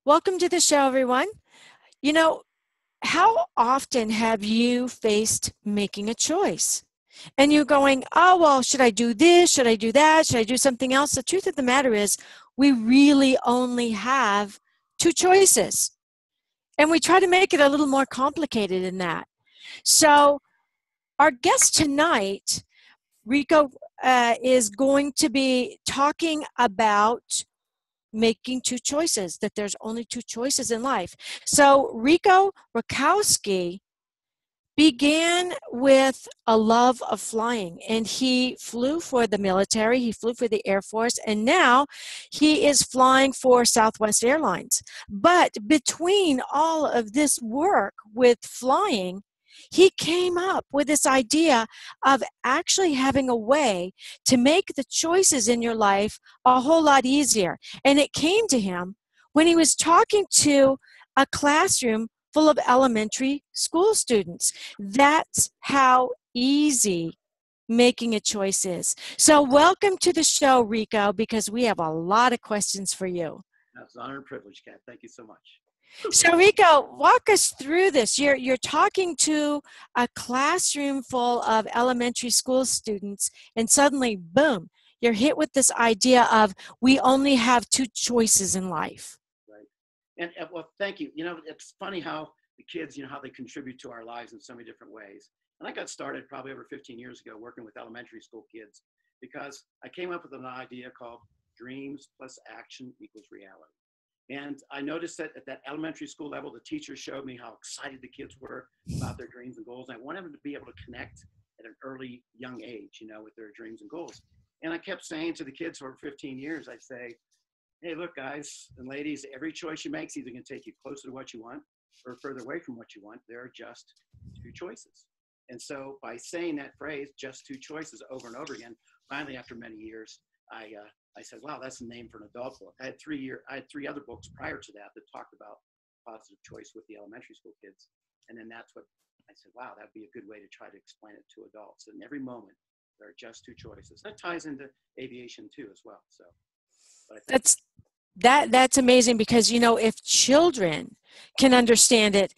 Welcome to the show, everyone. You know, how often have you faced making a choice? And you're going, oh, well, should I do this? Should I do that? Should I do something else? The truth of the matter is, we really only have two choices. And we try to make it a little more complicated than that. So, our guest tonight, Rico, is going to be talking about making two choices, that there's only two choices in life. So Rico Racosky began with a love of flying, and he flew for the military, he flew for the Air Force, and now he is flying for Southwest Airlines. But between all of this work with flying, he came up with this idea of actually having a way to make the choices in your life a whole lot easier. And it came to him when he was talking to a classroom full of elementary school students. That's how easy making a choice is. So welcome to the show, Rico, because we have a lot of questions for you. That's an honor and privilege, Kat. Thank you so much. So Rico, walk us through this. You're talking to a classroom full of elementary school students, and suddenly, boom, you're hit with this idea of we only have two choices in life. Right. And well, thank you. You know, it's funny how the kids, how they contribute to our lives in so many different ways. And I got started probably over 15 years ago working with elementary school kids because I came up with an idea called dreams plus action equals reality. And I noticed that at that elementary school level, the teachers showed me how excited the kids were about their dreams and goals. And I wanted them to be able to connect at an early, young age, with their dreams and goals. And I kept saying to the kids for 15 years, I'd say, hey, look, guys and ladies, every choice you make is either going to take you closer to what you want or further away from what you want. There are just two choices. And so by saying that phrase, just two choices, over and over again, finally, after many years, I said, wow, that's the name for an adult book. I had three other books prior to that talked about positive choice with the elementary school kids. And then that's what I said, wow, that'd be a good way to try to explain it to adults. And every moment, there are just two choices. That ties into aviation too, as well. So that's amazing because, if children can understand it,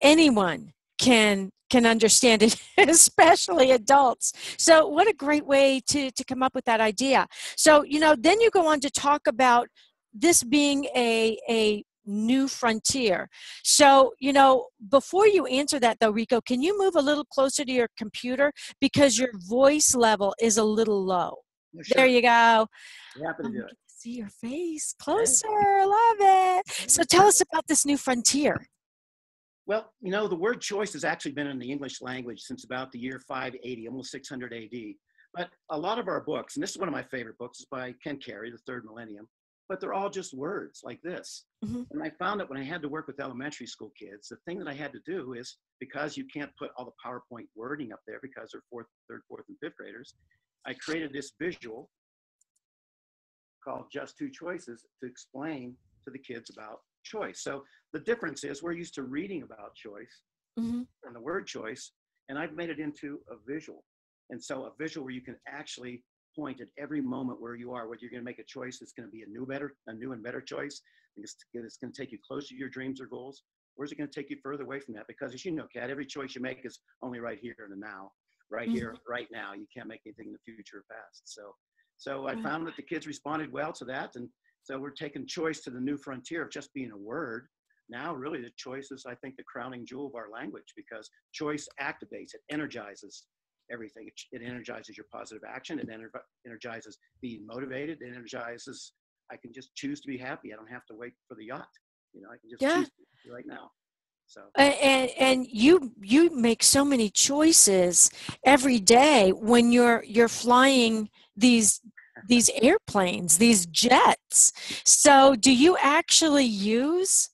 anyone can understand it, especially adults. So what a great way to come up with that idea. So, then you go on to talk about this being a new frontier. So, before you answer that though, Rico, can you move a little closer to your computer because your voice level is a little low? Yeah, sure. There you go. Happy to do it. See your face closer. Love it. So tell us about this new frontier. Well, the word choice has actually been in the English language since about the year 580, almost 600 AD. But a lot of our books, and this is one of my favorite books, is by Ken Carey, The Third Millennium, but they're all just words like this. Mm-hmm. And I found that when I had to work with elementary school kids, the thing that I had to do is, because you can't put all the PowerPoint wording up there because they're third, fourth, and fifth graders, I created this visual called Just Two Choices to explain to the kids about choice. So the difference is we're used to reading about choice and the word choice, and I've made it into a visual. And so a visual where you can actually point at every moment where you are, whether you're going to make a choice that's going to be a new and better choice, it's going to take you closer to your dreams or goals, or is it going to take you further away from that? Because as you know, Kat, every choice you make is only right here in the now, right here, right now. You can't make anything in the future or past. So I found that the kids responded well to that. And so we're taking choice to the new frontier of just being a word. Now, really, the choice is, I think, the crowning jewel of our language because choice activates, it energizes everything. It energizes your positive action. It energizes being motivated. It energizes, I can just choose to be happy. I don't have to wait for the yacht. I can just choose to be right now. So. And you make so many choices every day when you're flying these airplanes, these jets. So do you actually use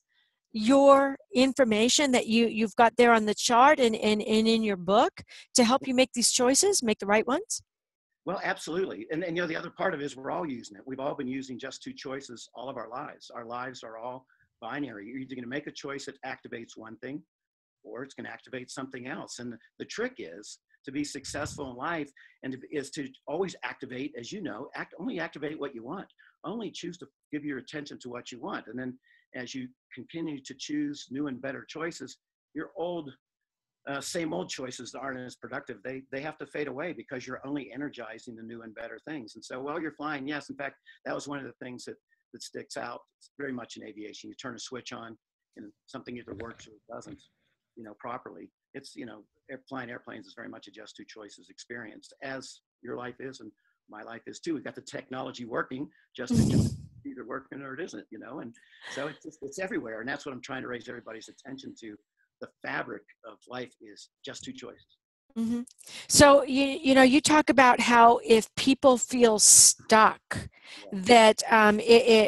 your information that you've got there on the chart and in your book to help you make these choices, make the right ones? Well, absolutely. And the other part of it is we're all using it. We've all been using just two choices all of our lives. Our lives are all binary. You're either going to make a choice that activates one thing or it's going to activate something else. And the trick is to be successful in life is to always activate, as you know, only activate what you want. Only choose to give your attention to what you want. And then as you continue to choose new and better choices, your same old choices aren't as productive. They have to fade away because you're only energizing the new and better things. And so while you're flying, yes, in fact, that was one of the things that sticks out. It's very much in aviation. You turn a switch on and something either works or it doesn't, properly. It's, flying airplanes is very much a just two choices experience, as your life is and my life is too. We've got the technology working, just two choices, either working or it isn't, and so it's everywhere. And that's what I'm trying to raise everybody's attention to. The fabric of life is just two choices. Mm-hmm. So you talk about how if people feel stuck, that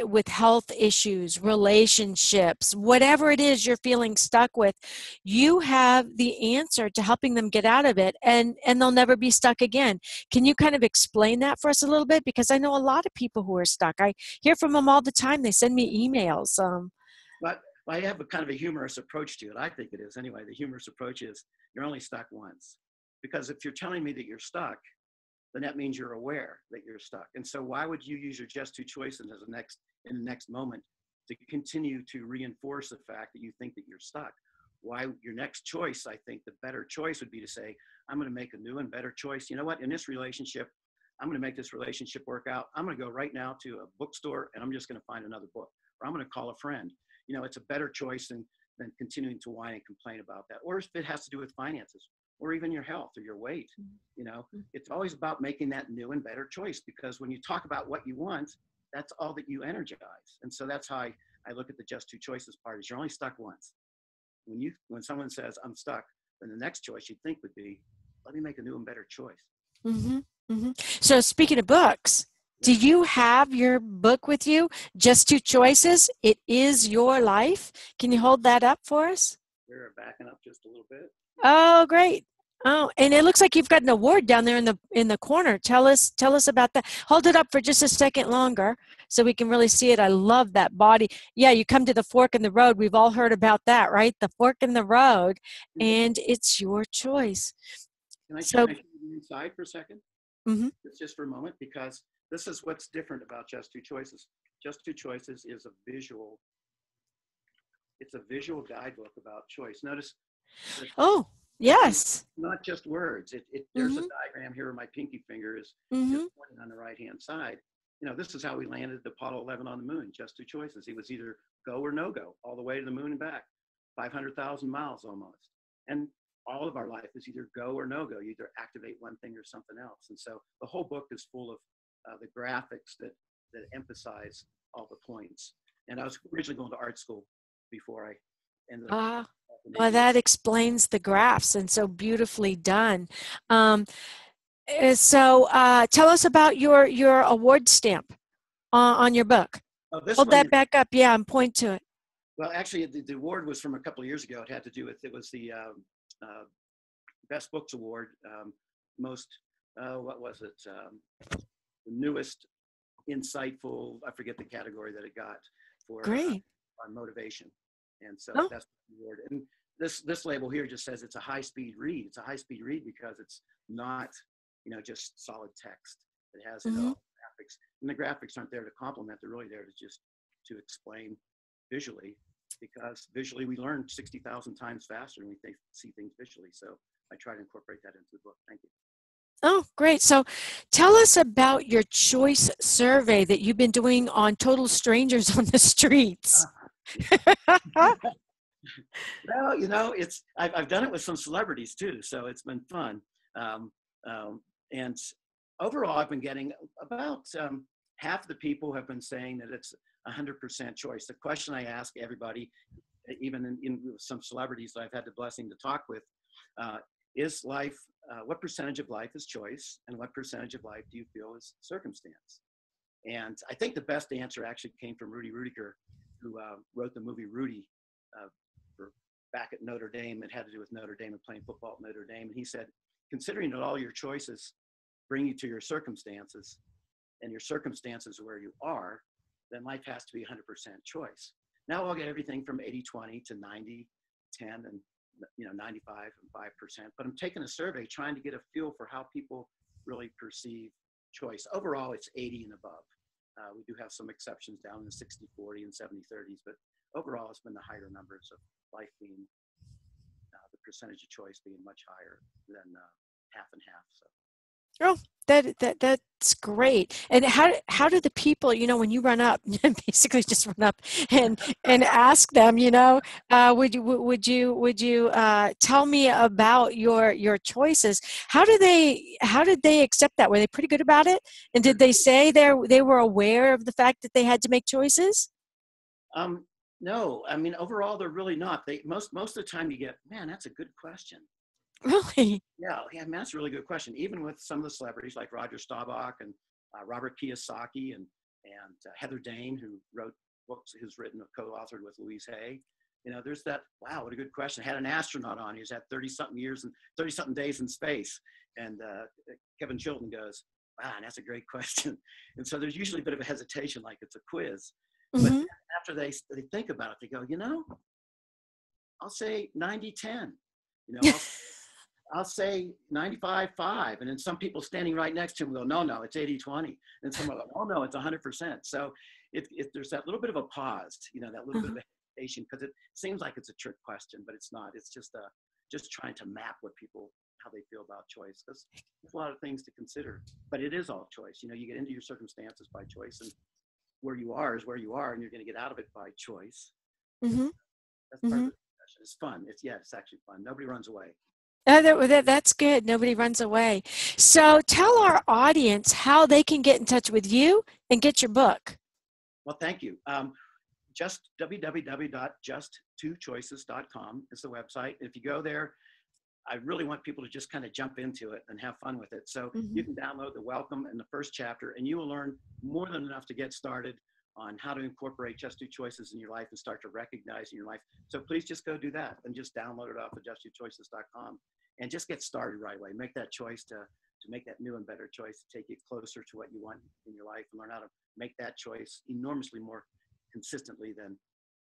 with health issues, relationships, whatever it is you're feeling stuck with, you have the answer to helping them get out of it, and they'll never be stuck again. Can you kind of explain that for us a little bit? Because I know a lot of people who are stuck. I hear from them all the time. They send me emails. But I have a kind of a humorous approach to it. I think it is anyway. The humorous approach is you're only stuck once. Because if you're telling me that you're stuck, then that means you're aware that you're stuck. And so why would you use your just two choices in the next moment to continue to reinforce the fact that you think that you're stuck? Why your next choice, I think the better choice would be to say, I'm going to make a new and better choice. You know what? In this relationship, I'm going to make this relationship work out. I'm going to go right now to a bookstore and I'm just going to find another book. Or I'm going to call a friend. It's a better choice than continuing to whine and complain about that. Or if it has to do with finances, or even your health or your weight, it's always about making that new and better choice, because when you talk about what you want, that's all that you energize. And so that's how I look at the just two choices part, is you're only stuck once. When someone says I'm stuck, then the next choice you'd think would be, let me make a new and better choice. Mm-hmm. Mm-hmm. So speaking of books, do you have your book with you? Just Two Choices. It is your life. Can you hold that up for us? We're backing up just a little bit. Oh, great. Oh, and it looks like you've got an award down there in the corner. Tell us about that. Hold it up for just a second longer so we can really see it. I love that body. Yeah, you come to the fork in the road. We've all heard about that, right? The fork in the road, and it's your choice. Can I So, show you inside for a second? mm-hmm. It's just for a moment, because this is what's different about just two choices. Just two choices is it's a visual guidebook about choice. Notice. Oh, yes. Not just words. There's a diagram here where my pinky finger is just pointing on the right-hand side. This is how we landed the Apollo 11 on the moon. Just two choices. It was either go or no go, all the way to the moon and back, 500,000 miles almost. And all of our life is either go or no go. You either activate one thing or something else. And so the whole book is full of the graphics that emphasize all the points. And I was originally going to art school before I ended up. Well, that explains the graphs, and so beautifully done. So tell us about your award stamp on your book. Oh, this Hold one that back up, yeah, and point to it. Well, actually, the award was from a couple of years ago. It had to do with, it was the Best Books Award, what was it? The newest, insightful, I forget the category that it got for Great. on motivation. And so that's the award. And this label here just says it's a high-speed read. It's a high-speed read because it's not, just solid text. It has graphics. And the graphics aren't there to complement. They're really there to explain visually, because visually we learn 60,000 times faster when we see things visually. So I try to incorporate that into the book. Thank you. Oh, great. So tell us about your choice survey that you've been doing on total strangers on the streets. Well, I've done it with some celebrities too, so it's been fun. And overall, I've been getting about half of the people have been saying that it's 100% choice. The question I ask everybody, even in some celebrities that I've had the blessing to talk with, is life, what percentage of life is choice, and what percentage of life do you feel is circumstance? And I think the best answer actually came from Rudy Rudiger, who wrote the movie Rudy back at Notre Dame. It had to do with Notre Dame and playing football at Notre Dame. And he said, considering that all your choices bring you to your circumstances, and your circumstances are where you are, then life has to be 100% choice. Now I'll get everything from 80-20 to 90-10 and 95 and 5%. But I'm taking a survey trying to get a feel for how people really perceive choice. Overall, it's 80 and above. We do have some exceptions down in the 60-40 and 70-30s, but overall, it's been the higher numbers of life being, the percentage of choice being much higher than half and half. So. Oh, that's great. And how do the people, when you run up, basically just run up and ask them, would you tell me about your choices? How did they accept that? Were they pretty good about it? And did they say they were aware of the fact that they had to make choices? Um, no, I mean, overall, they're really not. Most of the time you get, man, that's a good question. Really? Yeah, man, that's a really good question. Even with some of the celebrities like Roger Staubach and Robert Kiyosaki and Heather Dane, who wrote books, who's written, co-authored with Louise Hay. There's that. Wow, what a good question. Had an astronaut on. He's had 30-something years and 30-something days in space. And Kevin Chilton goes, wow, that's a great question. And so there's usually a bit of a hesitation, like it's a quiz. But Mm-hmm. after they think about it, they go, I'll say 90-10. I'll say 95-5. And then some people standing right next to him go, no, it's 80-20. And someone will go, oh, no, it's 100%. So if there's that little bit of a pause, that little bit of a hesitation, because it seems like it's a trick question, but it's not. It's just trying to map how they feel about choice. Because there's a lot of things to consider, but it is all choice. You get into your circumstances by choice, and where you are is where you are, and you're going to get out of it by choice. Mm-hmm. That's part Mm-hmm. of the discussion. It's fun. It's actually fun. Nobody runs away. That's good. Nobody runs away. So tell our audience how they can get in touch with you and get your book. Well, thank you. Just www.just2choices.com is the website. If you go there, I really want people to just kind of jump into it and have fun with it. So Mm-hmm. you can download the welcome and the first chapter, and you will learn more than enough to get started on how to incorporate just two choices in your life and start to recognize in your life. So please just go do that and just download it off of just2choices.com and just get started right away. Make that choice to make that new and better choice to take you closer to what you want in your life, and learn how to make that choice enormously more consistently than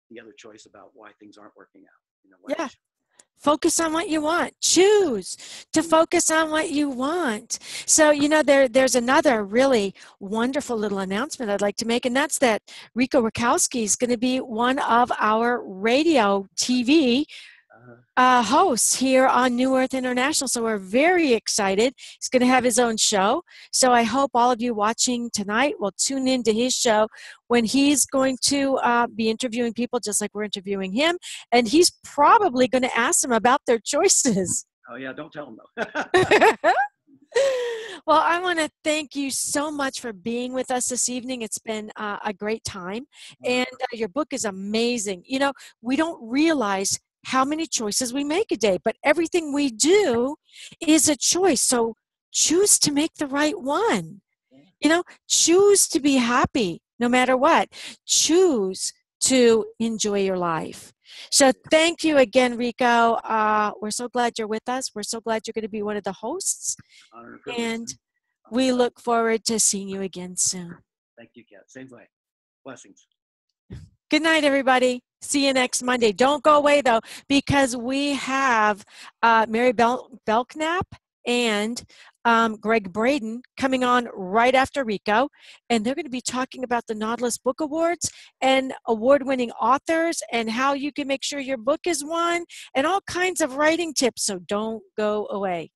the other choice about why things aren't working out. Yeah. Focus on what you want. Choose to focus on what you want. So, there's another really wonderful little announcement I'd like to make, and that's that Rico Racosky is going to be one of our radio TV hosts here on New Earth International. So we're very excited. He's going to have his own show. So I hope all of you watching tonight will tune in to his show when he's going to be interviewing people just like we're interviewing him. And he's probably going to ask them about their choices. Oh, yeah, don't tell them though. Well, I want to thank you so much for being with us this evening. It's been a great time. And your book is amazing. We don't realize how many choices we make a day, but everything we do is a choice. So choose to make the right one. Choose to be happy no matter what. Choose to enjoy your life. So thank you again, Rico. We're so glad you're with us. We're so glad you're going to be one of the hosts. Honor and privilege. And we look forward to seeing you again soon. Thank you, Kat. Same way. Blessings. Good night, everybody. See you next Monday. Don't go away, though, because we have Mary Belknap and Greg Braden coming on right after Rico, and they're going to be talking about the Nautilus Book Awards and award-winning authors and how you can make sure your book is won and all kinds of writing tips, so don't go away.